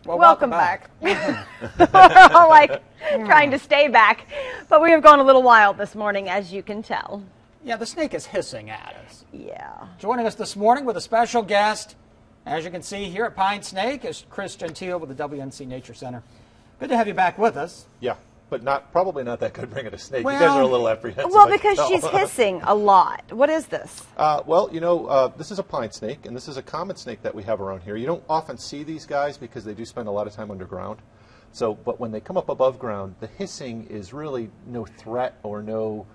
Well, welcome back. We're all like trying to stay back, but we have gone a little wild this morning, as you can tell. Yeah, the snake is hissing at us. Yeah. Joining us this morning with a special guest, as you can see here at Pine Snake, is Chris Gentile with the WNC Nature Center. Good to have you back with us. Yeah, but probably not that good bringing a snake. Well, you guys are a little apprehensive. Well, because she's hissing a lot. What is this? Well, this is a pine snake, and this is a common snake that we have around here. You don't often see these guys because they do spend a lot of time underground. But when they come up above ground, the hissing is really no threat or no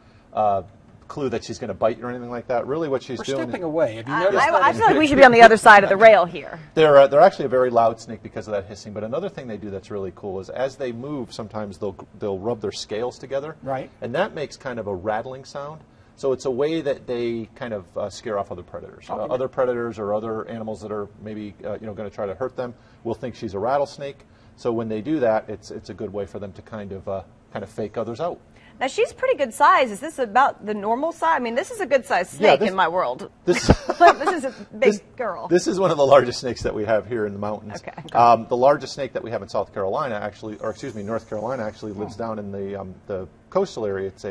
clue that she's going to bite you or anything like that. Really what she's doing. We're stepping away. Have you noticed that? I feel like we should be on the other side of the rail here. They're actually a very loud snake because of that hissing. But another thing they do that's really cool is as they move, sometimes they'll rub their scales together. Right. And that makes kind of a rattling sound. So it's a way that they kind of scare off other predators. Other predators or other animals that are maybe going to try to hurt them will think she's a rattlesnake. So when they do that, it's a good way for them to kind of fake others out. Now, she's pretty good size. Is this about the normal size? I mean, this is a good-sized snake in my world. This is a big girl. This is one of the largest snakes that we have here in the mountains. Okay. The largest snake that we have in North Carolina actually lives down in the coastal area. It's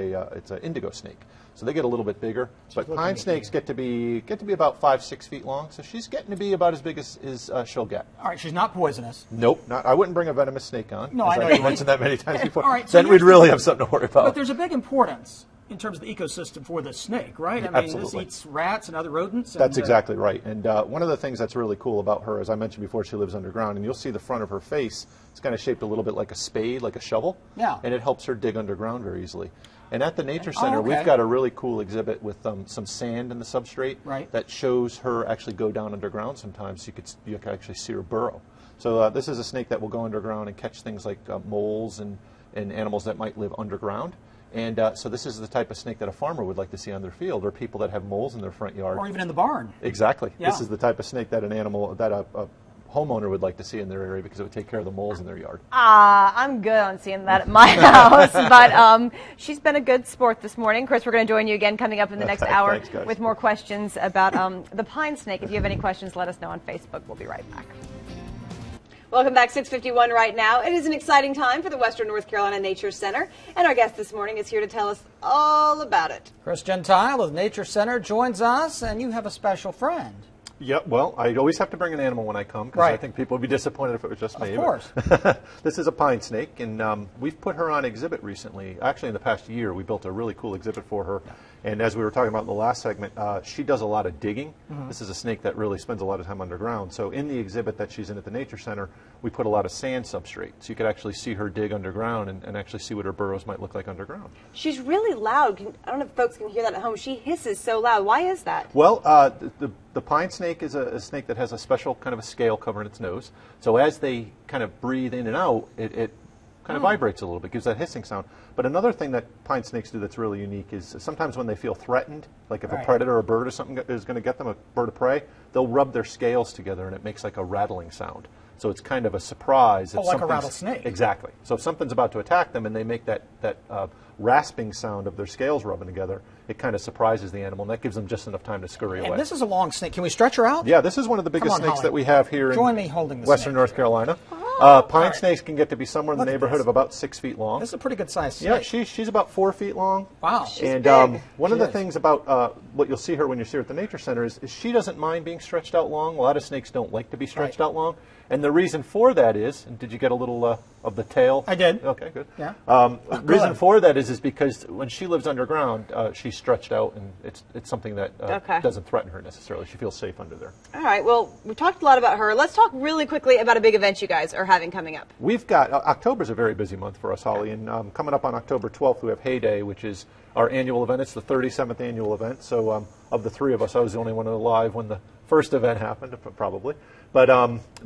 an indigo snake. So they get a little bit bigger, but pine snakes get to be about 5-6 feet long. So she's getting to be about as big as she'll get. All right, she's not poisonous. Nope, not. I wouldn't bring a venomous snake on. No, I know I've mentioned that many times before. All right, so then we'd really have something to worry about. But there's a big importance in terms of the ecosystem for the snake, right? I mean, Absolutely. this eats rats and other rodents. That's exactly right. And one of the things that's really cool about her, as I mentioned before, she lives underground, and you'll see the front of her face. It's kind of shaped a little bit like a spade, like a shovel. Yeah. And it helps her dig underground very easily. And at the Nature Center, we've got a really cool exhibit with some sand in the substrate that shows her actually go down underground sometimes. You can actually see her burrow. So this is a snake that will go underground and catch things like moles and animals that might live underground. And so this is the type of snake that a farmer would like to see on their field, or people that have moles in their front yard. Or even in the barn. Exactly. Yeah. This is the type of snake that a homeowner would like to see in their area because it would take care of the moles in their yard. I'm good on seeing that at my house, but she's been a good sport this morning. Chris, we're going to join you again coming up in the next hour with more questions about the pine snake. If you have any questions, let us know on Facebook. We'll be right back. Welcome back, 6:51 right now. It is an exciting time for the Western North Carolina Nature Center, and our guest this morning is here to tell us all about it. Chris Gentile of the Nature Center joins us, and you have a special friend. Yeah, well, I always have to bring an animal when I come because I think people would be disappointed if it was just me. Of course. This is a pine snake, and we've put her on exhibit recently. Actually, in the past year, we built a really cool exhibit for her. And as we were talking about in the last segment, she does a lot of digging. This is a snake that really spends a lot of time underground. So in the exhibit that she's in at the Nature Center, we put a lot of sand substrate. So you could actually see her dig underground and actually see what her burrows might look like underground. She's really loud. I don't know if folks can hear that at home. She hisses so loud. Why is that? Well, the pine snake is a snake that has a special kind of a scale covering its nose. So as they kind of breathe in and out, it kind of vibrates a little bit, gives that hissing sound. But another thing that pine snakes do that's really unique is sometimes when they feel threatened, like if a predator or a bird or something is going to get them, a bird of prey, they'll rub their scales together and it makes like a rattling sound. So it's kind of a surprise. Oh, like a rattlesnake. Exactly. So if something's about to attack them and they make that rasping sound of their scales rubbing together, it kind of surprises the animal, and that gives them just enough time to scurry away. And this is a long snake. Can we stretch her out? Yeah, this is one of the biggest snakes that we have here in Western North Carolina. Pine snakes can get to be somewhere in the neighborhood of about 6 feet long. This is a pretty good size snake. Yeah, she's about 4 feet long. Wow. And one of the things about what you'll see her when you see her at the Nature Center is she doesn't mind being stretched out long. A lot of snakes don't like to be stretched out long. And the reason for that is, and did you get a little of the tail? I did. Okay, good. Yeah. The reason for that is because when she lives underground, she's stretched out, and it's something that doesn't threaten her necessarily. She feels safe under there. All right. Well, we've talked a lot about her. Let's talk really quickly about a big event you guys are having coming up. We've got October's a very busy month for us, Holly, and coming up on October 12th, we have Hay Day, which is our annual event. It's the 37th annual event. So of the three of us, I was the only one alive when the first event happened, probably. But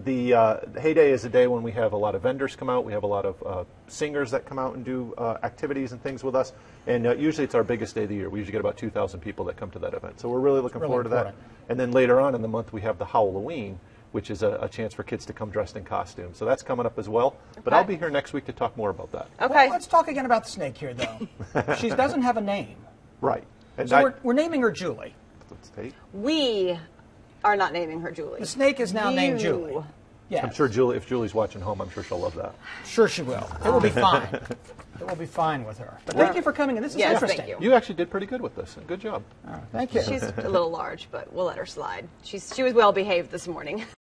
the Hay Day is a day when we have a lot of vendors come out. We have a lot of singers that come out and do activities and things with us. And usually it's our biggest day of the year. We usually get about 2,000 people that come to that event. So we're really looking forward to that. And then later on in the month, we have the Halloween, which is a chance for kids to come dressed in costume. So that's coming up as well. But I'll be here next week to talk more about that. Okay. Well, let's talk again about the snake here, though. She doesn't have a name. Right. And so we're naming her Julie. We are not naming her Julie. The snake is now named Julie. Yes. I'm sure Julie, if Julie's watching home, I'm sure she'll love that. Sure she will. It will be fine. It will be fine with her. But thank you for coming in. This is Yes, interesting. thank you. You actually did pretty good with this. Good job. Thank you. She's a little large, but we'll let her slide. She was well behaved this morning.